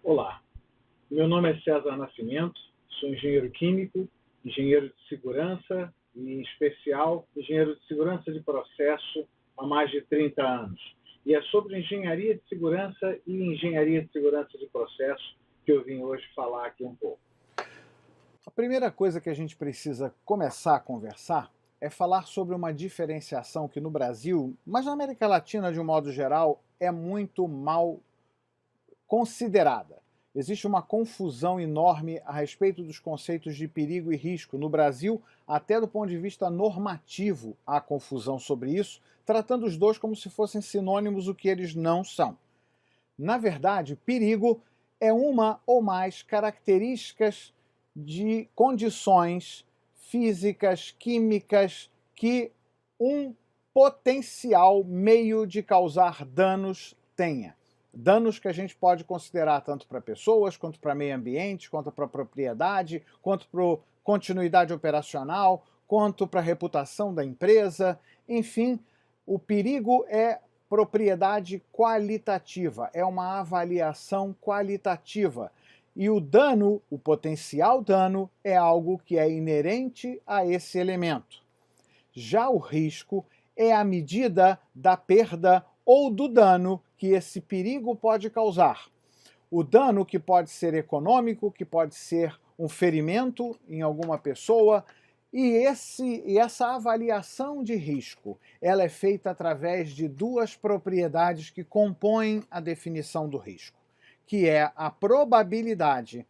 Olá, meu nome é César Nascimento, sou engenheiro químico, engenheiro de segurança e, em especial, engenheiro de segurança de processo há mais de 30 anos. E é sobre engenharia de segurança e engenharia de segurança de processo que eu vim hoje falar aqui um pouco. A primeira coisa que a gente precisa começar a conversar é falar sobre uma diferenciação que no Brasil, mas na América Latina de um modo geral, é muito mal considerada. Existe uma confusão enorme a respeito dos conceitos de perigo e risco. No Brasil, até do ponto de vista normativo, há confusão sobre isso, tratando os dois como se fossem sinônimos, o que eles não são. Na verdade, perigo é uma ou mais características de condições físicas, químicas, que um potencial meio de causar danos tenha. Danos que a gente pode considerar tanto para pessoas, quanto para meio ambiente, quanto para propriedade, quanto para continuidade operacional, quanto para a reputação da empresa. Enfim, o perigo é propriedade qualitativa, é uma avaliação qualitativa. E o dano, o potencial dano, é algo que é inerente a esse elemento. Já o risco é a medida da perda ou do dano que esse perigo pode causar. O dano que pode ser econômico, que pode ser um ferimento em alguma pessoa, e essa avaliação de risco, ela é feita através de duas propriedades que compõem a definição do risco, que é a probabilidade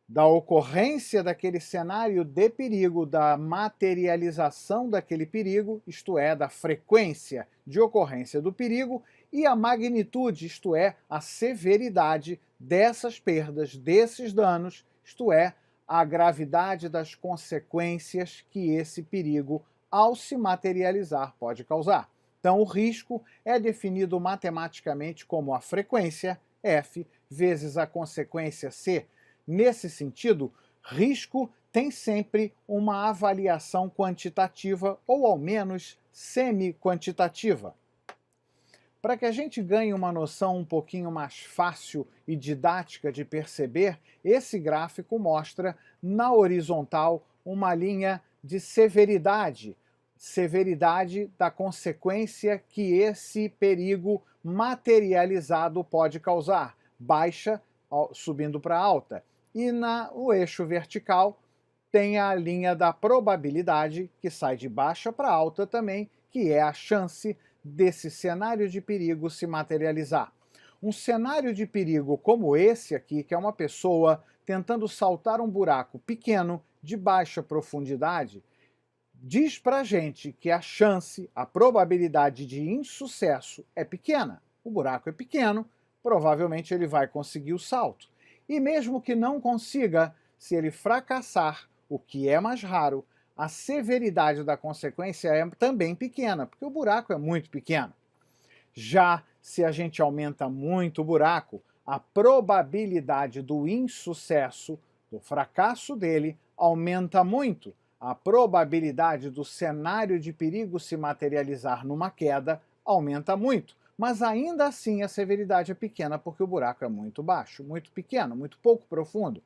da ocorrência daquele cenário de perigo, da materialização daquele perigo, isto é, da frequência de ocorrência do perigo, e a magnitude, isto é, a severidade dessas perdas, desses danos, isto é, a gravidade das consequências que esse perigo, ao se materializar, pode causar. Então, o risco é definido matematicamente como a frequência, F, vezes a consequência, C. Nesse sentido, risco tem sempre uma avaliação quantitativa ou, ao menos, semi-quantitativa. Para que a gente ganhe uma noção um pouquinho mais fácil e didática de perceber, esse gráfico mostra na horizontal uma linha de severidade, severidade da consequência que esse perigo materializado pode causar, baixa subindo para alta. E no eixo vertical tem a linha da probabilidade, que sai de baixa para alta também, que é a chance desse cenário de perigo se materializar. Um cenário de perigo como esse aqui, que é uma pessoa tentando saltar um buraco pequeno de baixa profundidade, diz pra gente que a chance, a probabilidade de insucesso é pequena. O buraco é pequeno, provavelmente ele vai conseguir o salto. E mesmo que não consiga, se ele fracassar, o que é mais raro, a severidade da consequência é também pequena, porque o buraco é muito pequeno. Já se a gente aumenta muito o buraco, a probabilidade do insucesso, do fracasso dele, aumenta muito. A probabilidade do cenário de perigo se materializar numa queda aumenta muito. Mas ainda assim a severidade é pequena porque o buraco é muito baixo, muito pequeno, muito pouco profundo.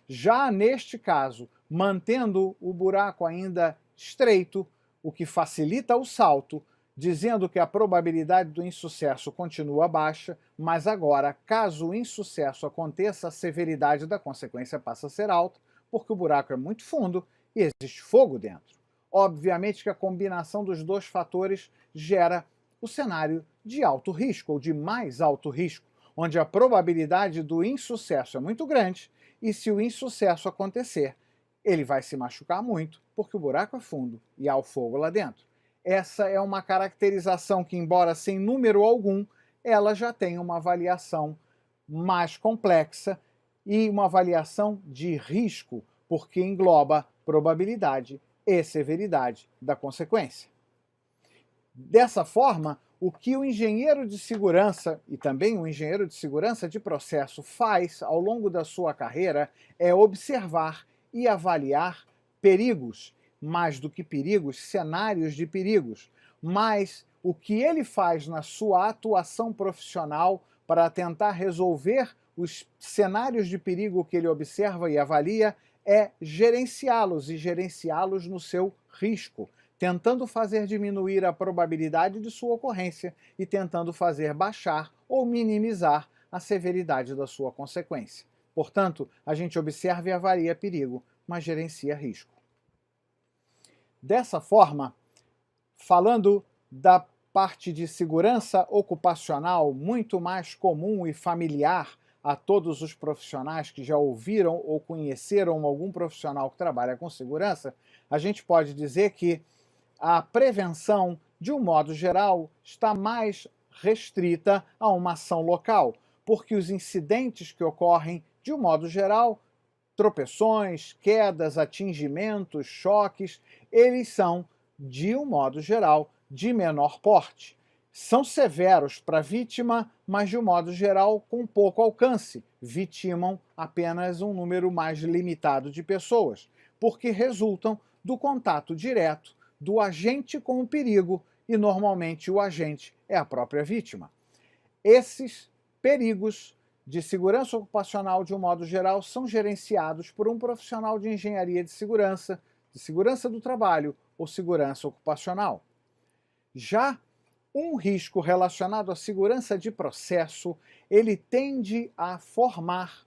Já neste caso, mantendo o buraco ainda estreito, o que facilita o salto, dizendo que a probabilidade do insucesso continua baixa, mas agora, caso o insucesso aconteça, a severidade da consequência passa a ser alta, porque o buraco é muito fundo e existe fogo dentro. Obviamente que a combinação dos dois fatores gera o cenário de alto risco ou de mais alto risco, onde a probabilidade do insucesso é muito grande e se o insucesso acontecer, ele vai se machucar muito, porque o buraco é fundo e há o fogo lá dentro. Essa é uma caracterização que, embora sem número algum, ela já tem uma avaliação mais complexa e uma avaliação de risco, porque engloba probabilidade e severidade da consequência. Dessa forma, o que o engenheiro de segurança e também o engenheiro de segurança de processo faz ao longo da sua carreira é observar e avaliar perigos, mais do que perigos, cenários de perigos. Mas o que ele faz na sua atuação profissional para tentar resolver os cenários de perigo que ele observa e avalia é gerenciá-los e gerenciá-los no seu risco, tentando fazer diminuir a probabilidade de sua ocorrência e tentando fazer baixar ou minimizar a severidade da sua consequência. Portanto, a gente observa e avalia perigo, mas gerencia risco. Dessa forma, falando da parte de segurança ocupacional muito mais comum e familiar a todos os profissionais que já ouviram ou conheceram algum profissional que trabalha com segurança, a gente pode dizer que a prevenção, de um modo geral, está mais restrita a uma ação local, porque os incidentes que ocorrem, de um modo geral, tropeções, quedas, atingimentos, choques, eles são, de um modo geral, de menor porte. São severos para a vítima, mas de um modo geral com pouco alcance. Vitimam apenas um número mais limitado de pessoas, porque resultam do contato direto do agente com o perigo e normalmente o agente é a própria vítima. Esses perigos de segurança ocupacional, de um modo geral, são gerenciados por um profissional de engenharia de segurança do trabalho ou segurança ocupacional. Já um risco relacionado à segurança de processo, ele tende a formar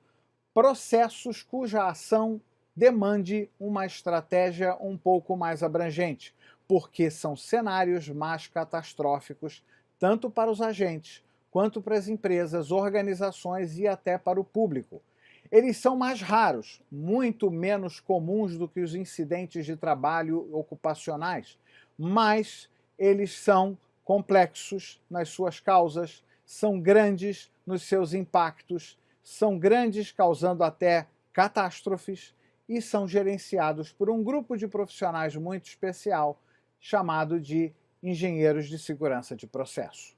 processos cuja ação demande uma estratégia um pouco mais abrangente, porque são cenários mais catastróficos, tanto para os agentes, quanto para as empresas, organizações e até para o público. Eles são mais raros, muito menos comuns do que os incidentes de trabalho ocupacionais, mas eles são complexos nas suas causas, são grandes nos seus impactos, são grandes causando até catástrofes e são gerenciados por um grupo de profissionais muito especial chamado de engenheiros de segurança de processo.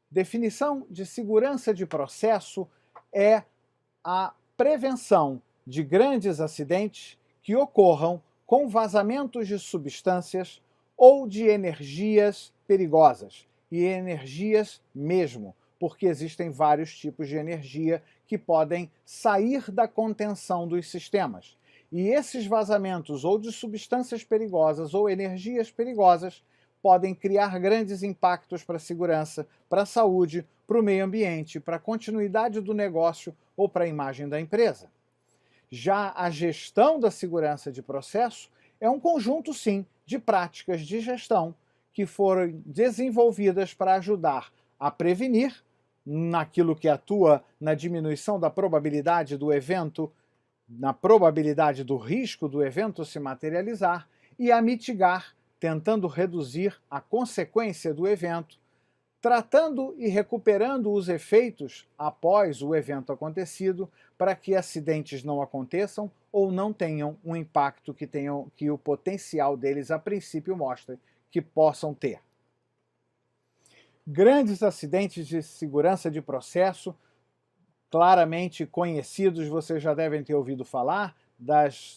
Definição de segurança de processo é a prevenção de grandes acidentes que ocorram com vazamentos de substâncias ou de energias perigosas, e energias mesmo, porque existem vários tipos de energia que podem sair da contenção dos sistemas. E esses vazamentos ou de substâncias perigosas ou energias perigosas podem criar grandes impactos para a segurança, para a saúde, para o meio ambiente, para a continuidade do negócio ou para a imagem da empresa. Já a gestão da segurança de processo é um conjunto, sim, de práticas de gestão que foram desenvolvidas para ajudar a prevenir, naquilo que atua na diminuição da probabilidade do evento, na probabilidade do risco do evento se materializar, e a mitigar, tentando reduzir a consequência do evento, tratando e recuperando os efeitos após o evento acontecido, para que acidentes não aconteçam ou não tenham um impacto que o potencial deles a princípio mostra que possam ter. Grandes acidentes de segurança de processo, claramente conhecidos, vocês já devem ter ouvido falar,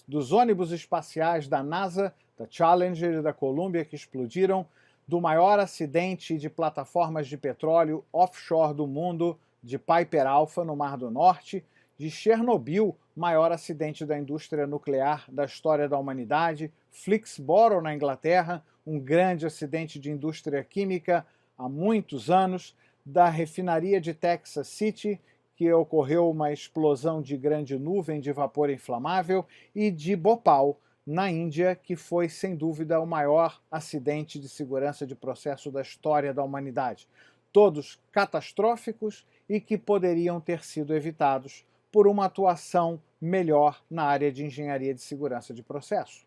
dos ônibus espaciais da NASA, da Challenger e da Columbia que explodiram, do maior acidente de plataformas de petróleo offshore do mundo, de Piper Alpha, no Mar do Norte, de Chernobyl, maior acidente da indústria nuclear da história da humanidade, Flixboro, na Inglaterra, um grande acidente de indústria química há muitos anos, da refinaria de Texas City, que ocorreu uma explosão de grande nuvem de vapor inflamável, e de Bhopal, na Índia, que foi, sem dúvida, o maior acidente de segurança de processo da história da humanidade. Todos catastróficos e que poderiam ter sido evitados por uma atuação melhor na área de engenharia de segurança de processo.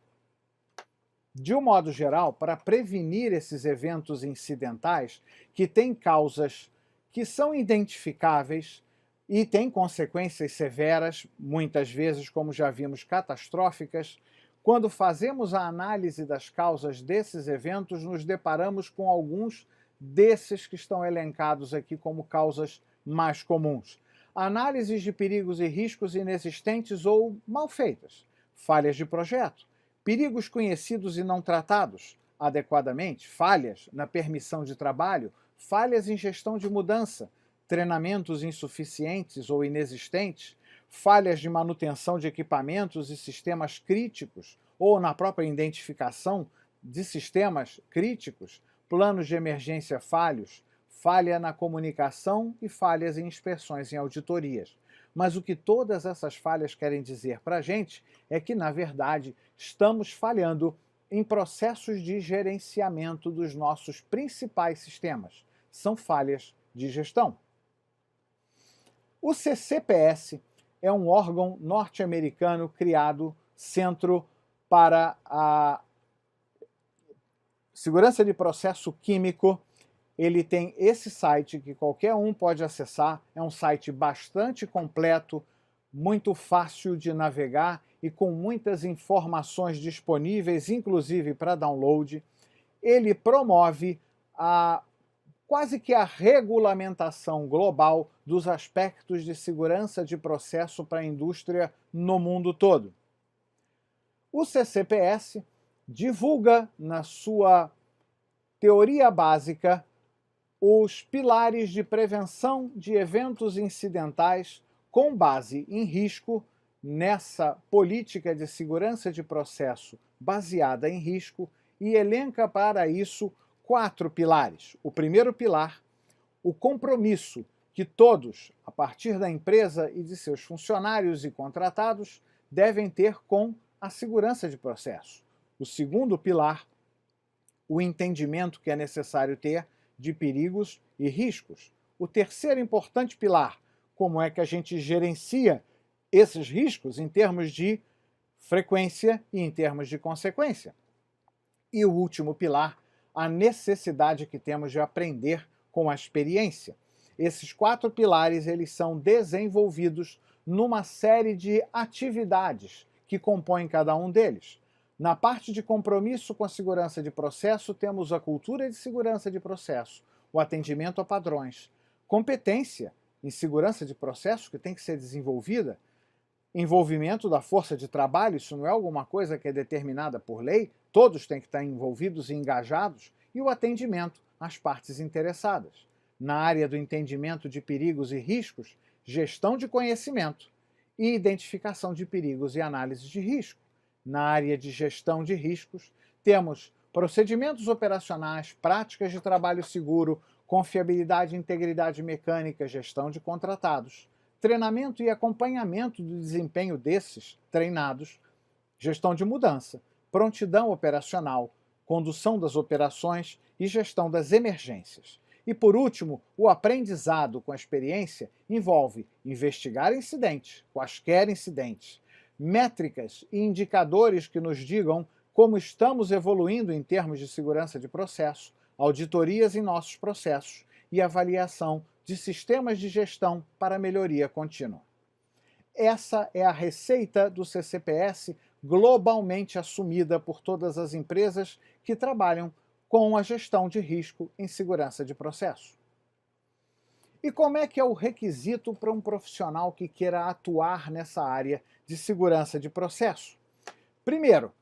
De um modo geral, para prevenir esses eventos incidentais, que têm causas que são identificáveis e têm consequências severas, muitas vezes, como já vimos, catastróficas, quando fazemos a análise das causas desses eventos, nos deparamos com alguns desses que estão elencados aqui como causas mais comuns. Análises de perigos e riscos inexistentes ou mal feitas, falhas de projeto, perigos conhecidos e não tratados adequadamente, falhas na permissão de trabalho, falhas em gestão de mudança, treinamentos insuficientes ou inexistentes, falhas de manutenção de equipamentos e sistemas críticos, ou na própria identificação de sistemas críticos, planos de emergência falhos, falha na comunicação e falhas em inspeções e auditorias. Mas o que todas essas falhas querem dizer para a gente é que, na verdade, estamos falhando em processos de gerenciamento dos nossos principais sistemas. São falhas de gestão. O CCPS é um órgão norte-americano criado, Centro para a Segurança de Processo Químico. Ele tem esse site que qualquer um pode acessar, é um site bastante completo, muito fácil de navegar e com muitas informações disponíveis, inclusive para download. Ele promove quase que a regulamentação global dos aspectos de segurança de processo para a indústria no mundo todo. O CCPS divulga na sua teoria básica os pilares de prevenção de eventos incidentais com base em risco, nessa política de segurança de processo baseada em risco, e elenca para isso 4 pilares. O primeiro pilar, o compromisso que todos, a partir da empresa e de seus funcionários e contratados, devem ter com a segurança de processo. O segundo pilar, o entendimento que é necessário ter de perigos e riscos. O terceiro importante pilar, como é que a gente gerencia esses riscos em termos de frequência e em termos de consequência. E o último pilar, a necessidade que temos de aprender com a experiência. Esses 4 pilares eles são desenvolvidos numa série de atividades que compõem cada um deles. Na parte de compromisso com a segurança de processo, temos a cultura de segurança de processo, o atendimento a padrões, competência em segurança de processo que tem que ser desenvolvida, envolvimento da força de trabalho, isso não é alguma coisa que é determinada por lei, todos têm que estar envolvidos e engajados, e o atendimento às partes interessadas. Na área do entendimento de perigos e riscos, gestão de conhecimento e identificação de perigos e análise de risco. Na área de gestão de riscos, temos procedimentos operacionais, práticas de trabalho seguro, confiabilidade e integridade mecânica, gestão de contratados, treinamento e acompanhamento do desempenho desses treinados, gestão de mudança, prontidão operacional, condução das operações e gestão das emergências. E, por último, o aprendizado com a experiência envolve investigar incidentes, quaisquer incidentes, métricas e indicadores que nos digam como estamos evoluindo em termos de segurança de processo, auditorias em nossos processos e avaliação de sistemas de gestão para melhoria contínua. Essa é a receita do CCPS globalmente assumida por todas as empresas que trabalham com a gestão de risco em segurança de processo. E como é que é o requisito para um profissional que queira atuar nessa área de segurança de processo? Primeiro,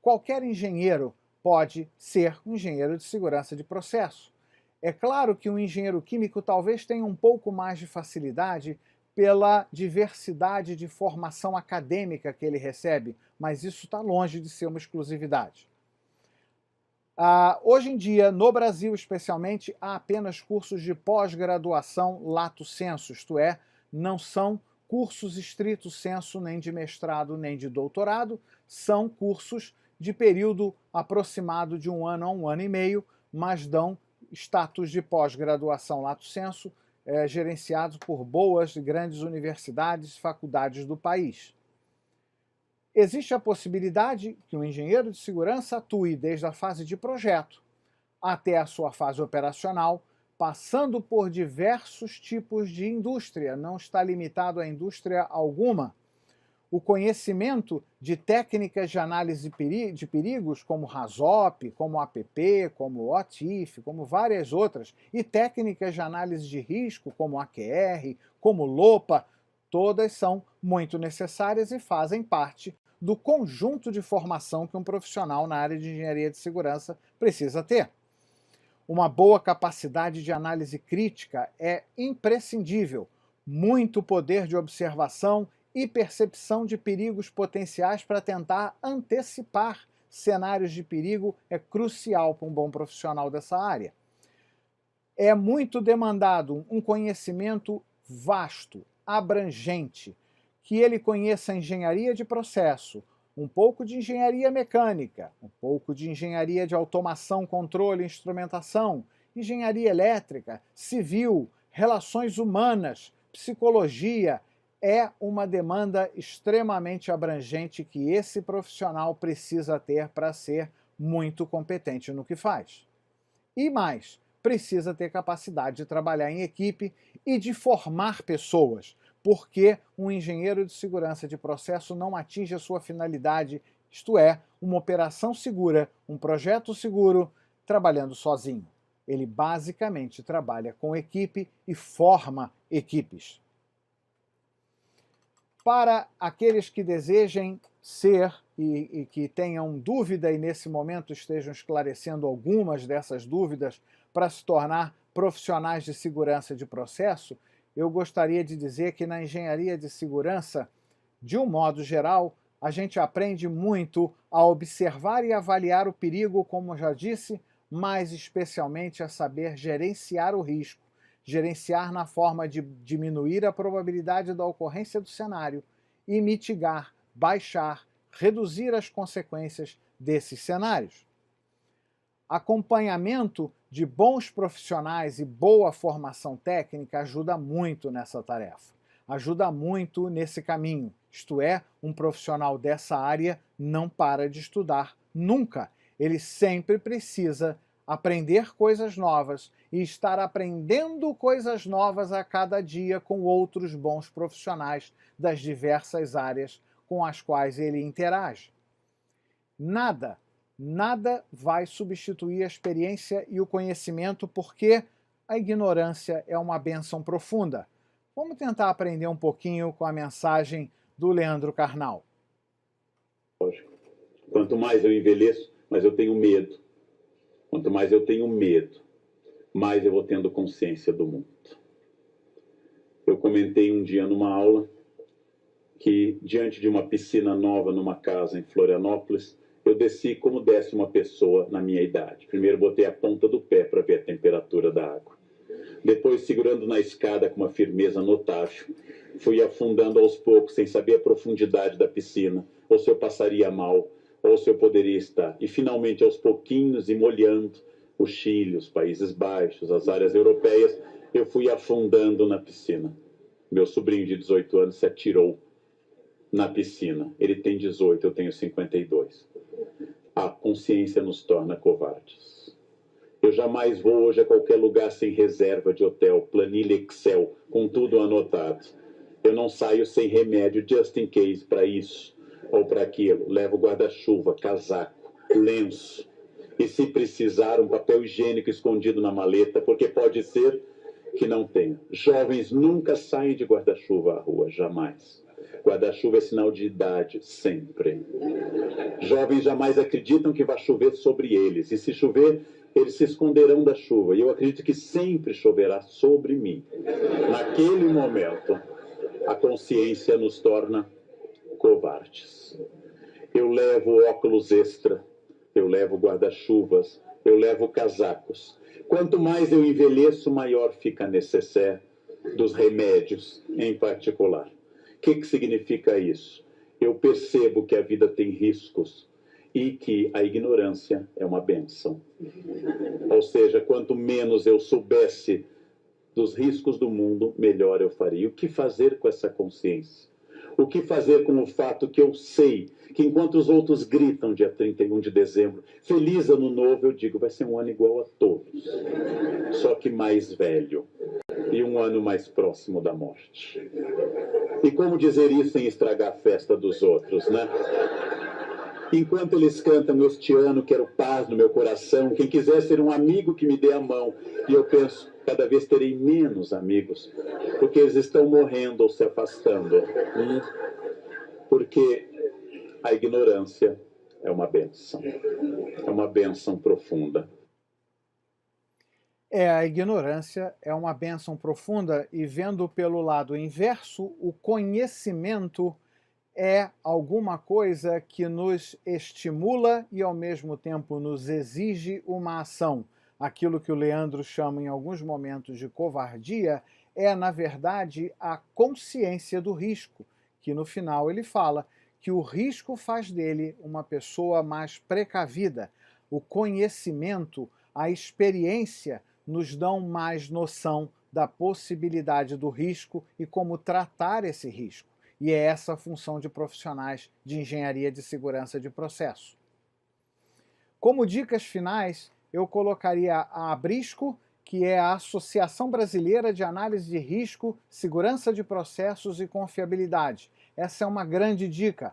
qualquer engenheiro pode ser um engenheiro de segurança de processo. É claro que um engenheiro químico talvez tenha um pouco mais de facilidade pela diversidade de formação acadêmica que ele recebe, mas isso está longe de ser uma exclusividade. Hoje em dia, no Brasil especialmente, há apenas cursos de pós-graduação lato sensu, isto é, não são cursos estrito sensu nem de mestrado nem de doutorado, são cursos de período aproximado de 1 ano a 1 ano e meio, mas dão status de pós-graduação lato sensu, gerenciados por boas e grandes universidades e faculdades do país. Existe a possibilidade que o engenheiro de segurança atue desde a fase de projeto até a sua fase operacional, passando por diversos tipos de indústria, não está limitado a indústria alguma. O conhecimento de técnicas de análise de perigos, como RASOP, como APP, como OTIF, como várias outras, e técnicas de análise de risco, como AQR, como LOPA, todas são muito necessárias e fazem parte do conjunto de formação que um profissional na área de engenharia de segurança precisa ter. Uma boa capacidade de análise crítica é imprescindível, muito poder de observação e percepção de perigos potenciais para tentar antecipar cenários de perigo é crucial para um bom profissional dessa área. É muito demandado um conhecimento vasto, abrangente, que ele conheça engenharia de processo, um pouco de engenharia mecânica, um pouco de engenharia de automação, controle e instrumentação, engenharia elétrica, civil, relações humanas, psicologia. É uma demanda extremamente abrangente que esse profissional precisa ter para ser muito competente no que faz. E mais, precisa ter capacidade de trabalhar em equipe e de formar pessoas, porque um engenheiro de segurança de processo não atinge a sua finalidade, isto é, uma operação segura, um projeto seguro, trabalhando sozinho. Ele basicamente trabalha com equipe e forma equipes. Para aqueles que desejem ser e que tenham dúvida e nesse momento estejam esclarecendo algumas dessas dúvidas para se tornar profissionais de segurança de processo, eu gostaria de dizer que na engenharia de segurança, de um modo geral, a gente aprende muito a observar e avaliar o perigo, como eu já disse, mas especialmente a saber gerenciar o risco, gerenciar na forma de diminuir a probabilidade da ocorrência do cenário e mitigar, baixar, reduzir as consequências desses cenários. Acompanhamento de bons profissionais e boa formação técnica ajuda muito nessa tarefa, ajuda muito nesse caminho. Isto é, um profissional dessa área não para de estudar nunca. Ele sempre precisa aprender coisas novas e estar aprendendo coisas novas a cada dia com outros bons profissionais das diversas áreas com as quais ele interage. Nada vai substituir a experiência e o conhecimento, porque a ignorância é uma bênção profunda. Vamos tentar aprender um pouquinho com a mensagem do Leandro Carnal. Lógico. Quanto mais eu envelheço, mais eu tenho medo. Quanto mais eu tenho medo, mais eu vou tendo consciência do mundo. Eu comentei um dia numa aula que, diante de uma piscina nova numa casa em Florianópolis, eu desci como desce uma pessoa na minha idade. Primeiro botei a ponta do pé para ver a temperatura da água. Depois, segurando na escada com uma firmeza notável, fui afundando aos poucos, sem saber a profundidade da piscina, ou se eu passaria mal, ou se eu poderia estar. E, finalmente, aos pouquinhos, e molhando o Chile, os Países Baixos, as áreas europeias, eu fui afundando na piscina. Meu sobrinho de 18 anos se atirou na piscina. Ele tem 18, eu tenho 52. A consciência nos torna covardes. Eu jamais vou hoje a qualquer lugar sem reserva de hotel, planilha Excel, com tudo anotado. Eu não saio sem remédio just in case para isso ou para aquilo. Levo guarda-chuva, casaco, lenço. E se precisar, um papel higiênico escondido na maleta, porque pode ser que não tenha. Jovens nunca saem de guarda-chuva à rua, jamais. Guarda-chuva é sinal de idade, sempre. Jovens jamais acreditam que vai chover sobre eles. E se chover, eles se esconderão da chuva. E eu acredito que sempre choverá sobre mim. Naquele momento, a consciência nos torna covardes. Eu levo óculos extra, eu levo guarda-chuvas, eu levo casacos. Quanto mais eu envelheço, maior fica a necessaire dos remédios, em particular. O que significa isso? Eu percebo que a vida tem riscos e que a ignorância é uma bênção. Ou seja, quanto menos eu soubesse dos riscos do mundo, melhor eu faria. O que fazer com essa consciência? O que fazer com o fato que eu sei que enquanto os outros gritam dia 31 de dezembro, feliz ano novo, eu digo, vai ser um ano igual a todos, só que mais velho e um ano mais próximo da morte. E como dizer isso sem estragar a festa dos outros, né? Enquanto eles cantam este ano, quero paz no meu coração, quem quiser ser um amigo que me dê a mão. E eu penso, cada vez terei menos amigos, porque eles estão morrendo ou se afastando. Porque a ignorância é uma bênção profunda. A ignorância é uma bênção profunda e, vendo pelo lado inverso, o conhecimento é alguma coisa que nos estimula e, ao mesmo tempo, nos exige uma ação. Aquilo que o Leandro chama em alguns momentos de covardia é, na verdade, a consciência do risco, que no final ele fala que o risco faz dele uma pessoa mais precavida. O conhecimento, a experiência nos dão mais noção da possibilidade do risco e como tratar esse risco. E é essa a função de profissionais de engenharia de segurança de processo. Como dicas finais, eu colocaria a Abrisco, que é a Associação Brasileira de Análise de Risco, Segurança de Processos e Confiabilidade. Essa é uma grande dica.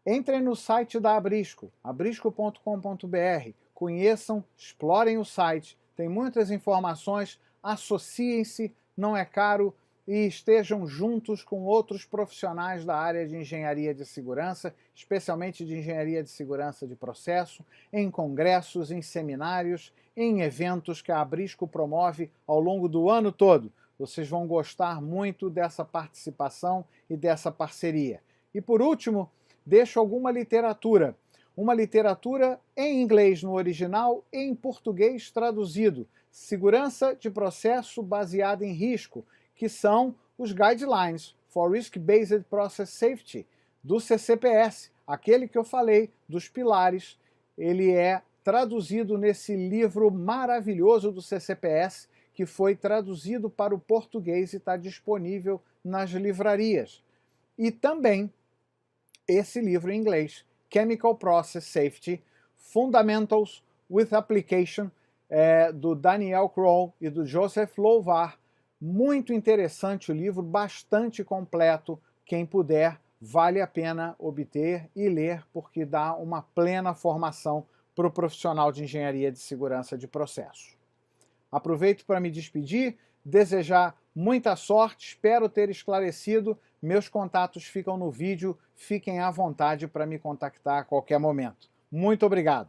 Entrem no site da Abrisco, abrisco.com.br, conheçam, explorem o site, tem muitas informações, associem-se, não é caro, e estejam juntos com outros profissionais da área de engenharia de segurança, especialmente de engenharia de segurança de processo, em congressos, em seminários, em eventos que a Abrisco promove ao longo do ano todo. Vocês vão gostar muito dessa participação e dessa parceria. E por último, deixo alguma literatura. Uma literatura em inglês no original e em português traduzido. Segurança de processo baseada em risco, que são os Guidelines for Risk-Based Process Safety, do CCPS, aquele que eu falei, dos pilares. Ele é traduzido nesse livro maravilhoso do CCPS, que foi traduzido para o português e está disponível nas livrarias. E também esse livro em inglês, Chemical Process Safety, Fundamentals with Application, do Daniel Kroll e do Joseph Louvar. Muito interessante o livro, bastante completo. Quem puder, vale a pena obter e ler, porque dá uma plena formação para o profissional de engenharia de segurança de processo. Aproveito para me despedir, desejar muita sorte, espero ter esclarecido. Meus contatos ficam no vídeo, fiquem à vontade para me contactar a qualquer momento. Muito obrigado!